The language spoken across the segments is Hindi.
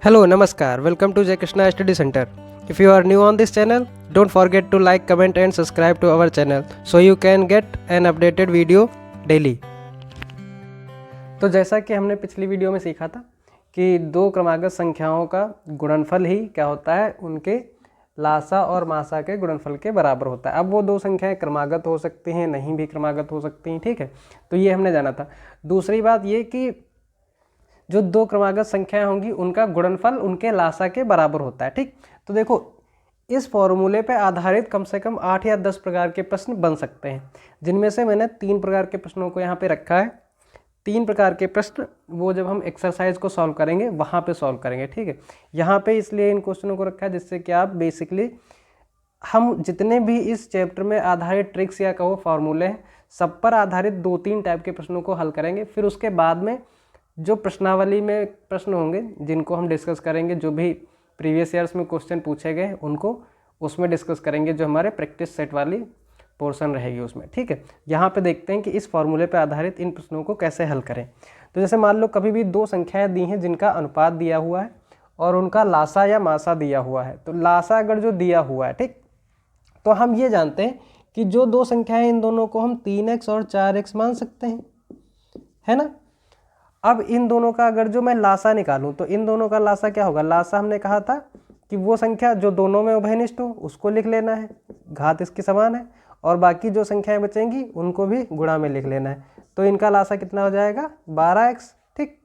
Hello, Namaskar. Welcome to Jai Krishna Study Center. If you are new on this channel, don't forget to like, comment and subscribe to our channel so you can get an updated video daily. तो जैसा कि हमने पिछली वीडियो में सीखा था कि दो क्रमागत संख्याओं का गुणनफल ही क्या होता है, उनके लासा और मासा के गुणनफल के बराबर होता है। अब वो दो संख्याएं क्रमागत हो सकती हैं, नहीं भी क्रमागत हो सकती हैं, ठीक है। तो ये हमने जाना था। दूसरी बात ये कि जो दो क्रमागत संख्याएं होंगी उनका गुणनफल उनके लासा के बराबर होता है, ठीक। तो देखो, इस फॉर्मूले पे आधारित कम से कम 8 या 10 प्रकार के प्रश्न बन सकते हैं, जिनमें से मैंने 3 प्रकार के प्रश्नों को यहाँ पे रखा है। 3 प्रकार के प्रश्न वो जब हम एक्सरसाइज को सॉल्व करेंगे वहाँ पे सॉल्व करेंगे, ठीक है। यहाँ पे इसलिए इन क्वेश्चनों को रखा है जिससे कि आप बेसिकली हम जितने भी इस चैप्टर में आधारित ट्रिक्स या कहो फार्मूले हैं, सब पर आधारित 2-3 टाइप के प्रश्नों को हल करेंगे। फिर उसके बाद में जो प्रश्नावली में प्रश्न होंगे जिनको हम डिस्कस करेंगे, जो भी प्रीवियस ईयर्स में क्वेश्चन पूछे गए उनको उसमें डिस्कस करेंगे, जो हमारे प्रैक्टिस सेट वाली पोर्शन रहेगी उसमें, ठीक है। यहाँ पे देखते हैं कि इस फॉर्मूले पे आधारित इन प्रश्नों को कैसे हल करें। तो जैसे मान लो कभी भी दो संख्याएं दी हैं जिनका अनुपात दिया हुआ है और उनका लासा या मासा दिया हुआ है। तो लासा अगर जो दिया हुआ है, ठीक, तो हम ये जानते हैं कि जो दो संख्याएं इन दोनों को हम 3x और 4x मान सकते हैं, है ना। अब इन दोनों का अगर जो मैं लासा निकालूं तो इन दोनों का लासा क्या होगा। लासा हमने कहा था कि वो संख्या जो दोनों में उभयनिष्ठ हो उसको लिख लेना है, घात इसकी समान है, और बाकी जो संख्याएं बचेंगी उनको भी गुणा में लिख लेना है। तो इनका लासा कितना हो जाएगा, 12x, ठीक।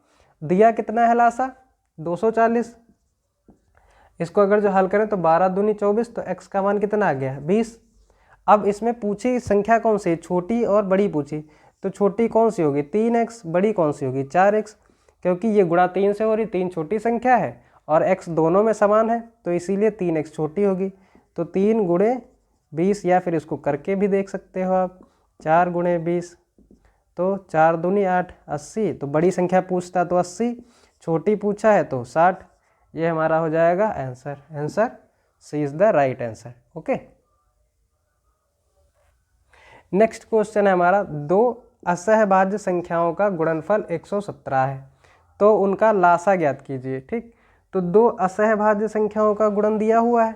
दिया कितना है लासा, 240। इसको अगर जो हल करें तो 12 दूनी 24, तो x का मान कितना आ गया, 20। अब इसमें पूछी संख्या कौन सी, छोटी और बड़ी पूछी। तो छोटी कौन सी होगी, 3x, बड़ी कौन सी होगी, 4x, क्योंकि ये गुणा 3 से हो रही, 3 छोटी संख्या है और x दोनों में समान है, तो इसीलिए 3x छोटी होगी। तो 3 गुणे 20, या फिर इसको करके भी देख सकते हो आप, 4 गुणे 20, तो 4 दूनी 8, 80। तो बड़ी संख्या पूछता तो 80, छोटी पूछा है तो 60। ये हमारा हो जाएगा answer. Answer C is the right answer, okay. Next question है हमारा, दो असहभाज्य संख्याओं का गुणनफल 117 है, तो उनका लासा ज्ञात कीजिए, ठीक। तो दो असहभाज्य संख्याओं का गुणन दिया हुआ है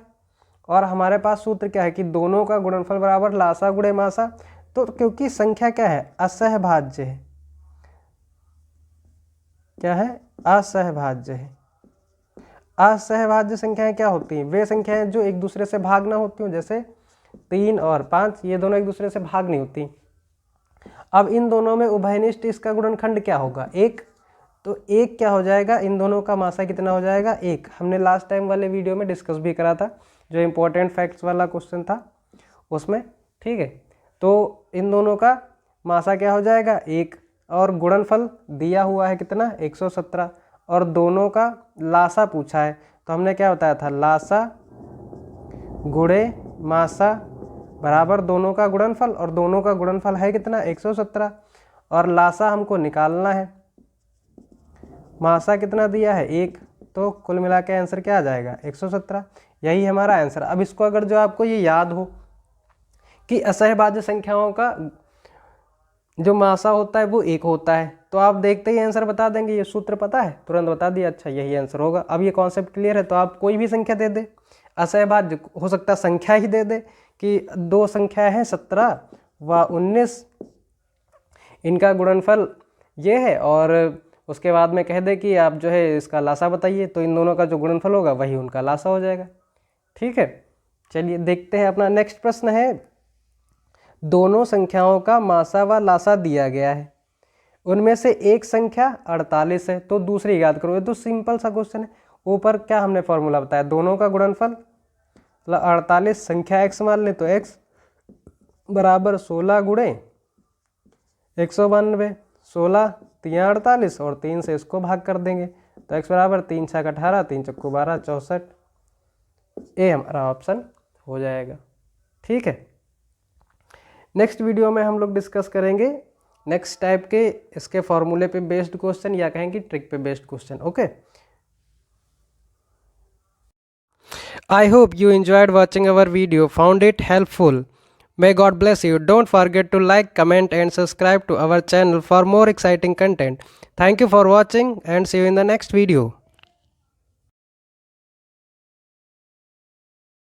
और हमारे पास सूत्र क्या है कि दोनों का गुणनफल बराबर लासा गुणे मासा। तो क्योंकि संख्या क्या है, असहभाज्य है, क्या है, असहभाज्य है। असहभाज्य संख्याएं क्या होती हैं, वे संख्याएं जो एक दूसरे से भाग ना होती हूँ, जैसे 3 और 5, ये दोनों एक दूसरे से भाग नहीं होती। अब इन दोनों में उभयनिष्ठ इसका गुणनखंड क्या होगा, 1। तो 1 क्या हो जाएगा, इन दोनों का मासा कितना हो जाएगा, 1। हमने लास्ट टाइम वाले वीडियो में डिस्कस भी करा था, जो इंपॉर्टेंट फैक्ट्स वाला क्वेश्चन था उसमें, ठीक है। तो इन दोनों का मासा क्या हो जाएगा, 1, और गुणनफल दिया हुआ है कितना, 117, और दोनों का लासा पूछा है। तो हमने क्या बताया था, लासा गुणे मासा बराबर दोनों का गुणनफल, और दोनों का गुणनफल है कितना, 117, और लासा हमको निकालना है, मासा कितना दिया है, 1। तो कुल मिला के आंसर क्या आ जाएगा, 117। यही हमारा आंसर। अब इसको अगर जो आपको ये याद हो कि असहभाज्य संख्याओं का जो मासा होता है वो 1 होता है, तो आप देखते ही आंसर बता देंगे। ये सूत्र पता है, तुरंत बता दिया, अच्छा यही आंसर होगा। अब ये कॉन्सेप्ट क्लियर है, तो आप कोई भी संख्या दे दे, असहभाज्य हो सकता है संख्या ही दे दे कि दो संख्या है 17 व 19, इनका गुणनफल ये है, और उसके बाद में कह दे कि आप जो है इसका लासा बताइए, तो इन दोनों का जो गुणनफल होगा वही उनका लासा हो जाएगा, ठीक है। चलिए देखते हैं अपना नेक्स्ट प्रश्न है, दोनों संख्याओं का मासा व लासा दिया गया है, उनमें से एक संख्या 48 है, तो दूसरी याद करो। ये तो सिंपल सा क्वेश्चन है। ऊपर क्या हमने फॉर्मूला बताया, दोनों का गुणनफल 48, संख्या x मान ले तो x बराबर 16 गुणे 192, 16 3 48 और 3 से इसको भाग कर देंगे, तो x बराबर 3 छक 18, 3 चक्कू 12, 64। ये हमारा ऑप्शन हो जाएगा, ठीक है। नेक्स्ट वीडियो में हम लोग डिस्कस करेंगे नेक्स्ट टाइप के इसके फॉर्मूले पे बेस्ड क्वेश्चन, या कहेंगे ट्रिक पे based question, okay. I hope you enjoyed watching our video, found it helpful. May God bless you. Don't forget to like, comment and subscribe to our channel for more exciting content. Thank you for watching and see you in the next video.